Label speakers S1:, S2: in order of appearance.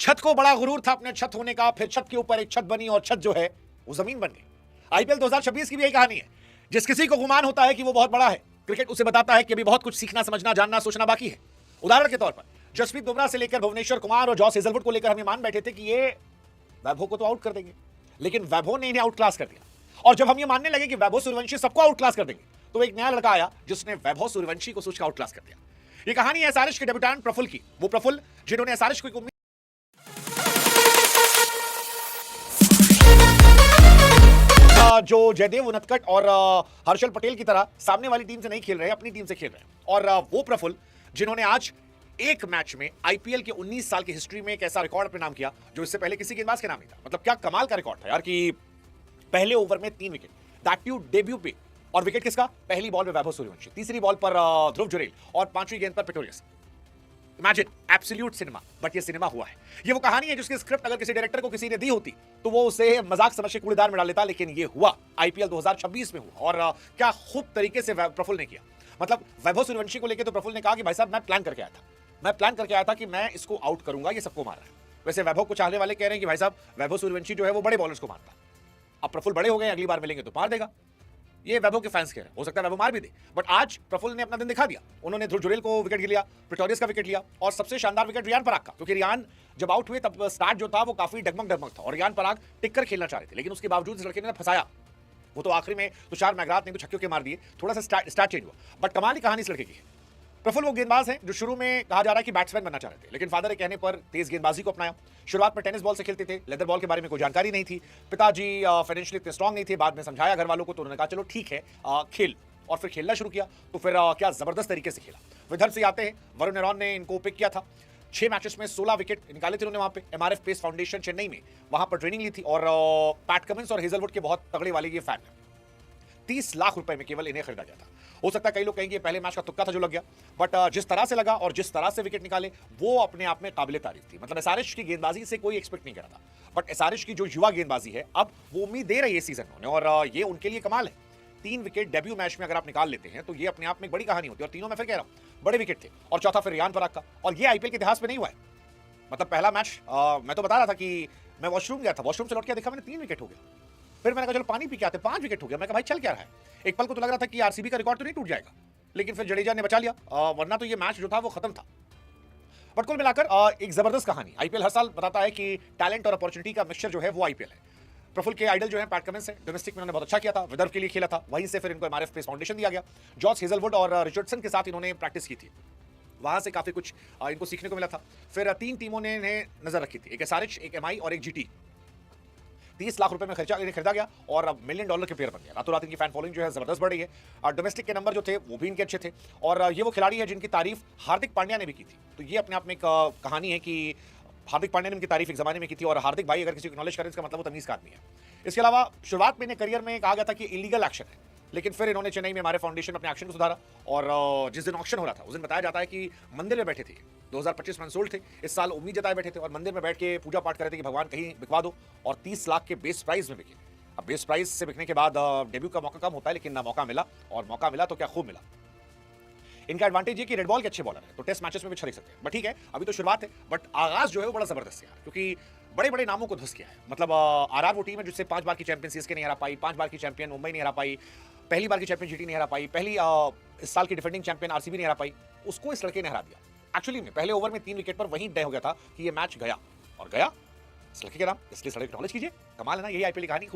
S1: छत को बड़ा गुरूर था अपने छत होने का, फिर छत के ऊपर एक छत बनी और छत जो है वो जमीन बन गई। आईपीएल 2026 की भी यही कहानी है। जिस किसी को गुमान होता है कि वो बहुत बड़ा है, क्रिकेट उसे बताता है कि अभी बहुत कुछ सीखना, समझना, जानना, सोचना बाकी है। उदाहरण के तौर पर जसप्रीत बुमराह से लेकर भुवनेश्वर कुमार और जॉस हेजलवुड को लेकर हम ये मान बैठे थे कि ये वैभव को तो आउट कर देंगे, लेकिन वैभव ने इन्हें आउट क्लास कर दिया। और जब हम ये मानने लगे कि वैभव सूर्यवंशी सबको आउट क्लास कर देंगे, तो एक नया लड़का आया जिसने वैभव सूर्यवंशी को सोच कर आउट क्लास कर दिया। ये कहानी है एसआरएच के डेब्यूटेंट प्रफुल्ल की। वो प्रफुल्ल जिन्होंने एसआरएच को एक उम्मीद जो जयदेव उनतकट और हर्षल पटेल की तरह सामने वाली टीम से नहीं खेल रहे, अपनी टीम से खेल रहे हैं। और वो प्रफुल्ल जिन्होंने आज एक मैच में आईपीएल के 19 साल की हिस्ट्री में एक ऐसा रिकॉर्ड अपने नाम किया जो इससे पहले किसी गेंदबाज के नाम नहीं था। मतलब क्या कमाल का रिकॉर्ड था यार कि पहले ओवर में 3 विकेट, दैट टू डेब्यू पे। और विकेट किसका? पहली बॉल पे वैभव सूर्यवंशी, तीसरी बॉल पर ध्रुव जुरेल और 5वीं गेंद पर Pretorius. Imagine, absolute cinema. But ये सिनेमा हुआ है। ये वो कहानी है जिसकी स्क्रिप्ट अगर किसी डायरेक्टर को किसी ने दी होती तो वो उसे मजाक समझ के कूड़ेदान में डाल लेता, लेकिन ये हुआ आईपीएल 2026 में हुआ। और क्या खूब तरीके से प्रफुल्ल ने किया। मतलब वैभव सूर्यवंशी को लेकर तो प्रफुल्ल ने कहा कि भाई साहब मैं प्लान करके आया था कि मैं इसको आउट करूंगा, ये सबको मार रहा है। वैसे वैभव को चाहने वाले कह रहे हैं कि भाई साहब वैभव सूर्यवंशी जो है वो बड़े बॉलर्स को मारता है। अब प्रफुल्ल बड़े हो गए, अगली बार मिलेंगे तो मार देगा। ये वैभव के फैंस कह रहे हैं, हो सकता है वैभव मार भी दे। बट आज प्रफुल्ल ने अपना दिन दिखा दिया। उन्होंने ध्रुव जुरेल को विकेट लिया, पिटोरियस का विकेट लिया और सबसे शानदार विकेट रियान पराग का, क्योंकि रियान जब आउट हुए तब स्टार्ट जो था वो काफी डगमग था और रियान पराग टिक कर खेलना चाह रहे थे, लेकिन उसके बावजूद इस लड़के ने फंसाया। वो तो आखिरी में तुषार मैगरात ने तो छक्के के मार दिए, थोड़ा सा स्टार्ट चेंज हुआ। बट कमाल की कहानी इस लड़के की है। प्रफुल्ल वो गेंदबाज हैं जो शुरू में कहा जा रहा है कि बैट्समैन बनना चाह रहे थे, लेकिन फादर के कहने पर तेज गेंदबाजी को अपनाया। शुरुआत में टेनिस बॉल से खेलते थे, लेदर बॉल के बारे में कोई जानकारी नहीं थी। पिताजी फाइनेंशियली इतने स्ट्रांग नहीं थे। बाद में समझाया घर वालों को तो उन्होंने कहा चलो ठीक है खेल, और फिर खेलना शुरू किया। तो फिर क्या जबरदस्त तरीके से खेला। विदर्भ से आते हैं, वरुण नेरौन ने इनको पिक किया था। 6 मैचेस में 16 विकेट निकाले थे उन्होंने वहां पे। एमआरएफ पेस फाउंडेशन चेन्नई में वहां पर ट्रेनिंग ली थी। और पैट कमिंस और हेजलवुड के बहुत तगड़े वाले ये फैन है। 30 लाख रुपए में केवल इन्हें खरीदा गया था। हो सकता है कई लोग कहेंगे पहले मैच का तुक्का था जो लग गया, बट जिस तरह से लगा और जिस तरह से विकेट निकाले वो अपने आप में काबिले तारीफ थी। मतलब एसआरएच की गेंदबाजी से कोई एक्सपेक्ट नहीं कर रहा था, बट एसआरएच की जो युवा गेंदबाजी है अब वो उम्मीद दे रही है सीजन में, और ये उनके लिए कमाल है। 3 विकेट डेब्यू मैच में अगर आप निकाल लेते हैं तो ये अपने आप में एक बड़ी कहानी होती है। और तीनों में फिर कह रहा हूं बड़े विकेट थे। और चौथा फिर रियान पराग का, और ये आईपीएल के इतिहास में नहीं हुआ है। मतलब पहला मैच मैं तो बता रहा था कि मैं वॉशरूम गया था, वॉशरूम से लौट के देखा मैंने 3 विकेट हो गया। फिर मैंने कहा चलो पानी पी के आते, 5 विकेट हो गया। मैं कहा भाई चल क्या रहा है। एक पल को तो लग रहा था कि आरसीबी का रिकॉर्ड तो नहीं टूट जाएगा, लेकिन फिर जडेजा ने बचा लिया, वरना तो ये मैच जो था वो खत्म था। बट कुल मिलाकर एक जबरदस्त कहानी। आईपीएल हर साल बताता है कि टैलेंट और अपॉर्चुनिटी का मिक्सचर जो है वो आईपीएल है। प्रफुल्ल के आइडल जो है पैट कमिंस है। डोमेस्टिक में उन्होंने बहुत अच्छा किया था, विदर्भ के लिए खेला था, वहीं से फिर इनको एमआरएफ पेस फाउंडेशन दिया गया। जॉस हेजलवुड और रिचर्डसन के साथ इन्होंने प्रैक्टिस की थी, वहां से काफी कुछ इनको सीखने को मिला था। फिर 3 टीमों ने इन्हें नजर रखी थी, एक एसआरएच, एक एमआई और एक जीटी। 30 लाख रुपए में खरीदा गया और अब $1 मिलियन के प्लेयर बन गया। रातों रात इनकी फैन फॉलोइंग जो है जबरदस्त बढ़ रही है। और डोमेस्टिक के नंबर जो थे वो भी इनके अच्छे थे। और ये वो खिलाड़ी है जिनकी तारीफ हार्दिक पांड्या ने भी की थी। तो ये अपने आप में एक कहानी है कि हार्दिक पांड्या ने इनकी तारीफ एक जमाने में की थी, और हार्दिक भाई अगर किसी को एक्नॉलेज करें इसका मतलब वो तमीज का आदमी है। इसके अलावा शुरुआत में इन्हें करियर में कहा गया था कि इलीगल एक्शन है, लेकिन फिर इन्होंने चेन्नई में हमारे फाउंडेशन अपने एक्शन को सुधारा। और जिस दिन ऑक्शन हो रहा था उस दिन बताया जाता है कि मंदिर में बैठे थे। 2025 में अनसोल्ड थे, इस साल उम्मीद जताए बैठे थे और मंदिर में बैठ के पूजा पाठ कर रहे थे कि भगवान कहीं बिकवा दो, और 30 लाख के बेस प्राइस में बिके। अब बेस प्राइस से बिकने के बाद डेब्यू का मौका कम होता है, लेकिन ना मौका मिला, और मौका मिला तो क्या खूब मिला। इनका एडवांटेज ये कि रेड बॉल के अच्छे बॉलर है, तो टेस्ट मैचेस में भी अच्छा देख सकते हैं। बट ठीक है, अभी तो शुरुआत है, बट आगाज जो है वो बड़ा जबरदस्त है यार, क्योंकि बड़े बड़े नामों को धस गया है। मतलब आरआर वो टीम है जिससे 5 बार की चैंपियन सीएसके नहीं हरा पाई, 5 बार की चैंपियन मुंबई नहीं हरा पाई, पहली बार की चैंपियन जीटी नहीं हरा पाई, पहली इस साल की डिफेंडिंग चैंपियन आरसीबी नहीं हरा पाई। उसको इस लड़के ने हरा दिया। एक्चुअली में पहले ओवर में 3 विकेट पर वहीं तय हो गया था कि ये मैच गया, और गया इस लड़के के नाम, इसलिए सड़क नॉलेज कीजिए। कमाल है ना, यही आईपीएल की कहानी।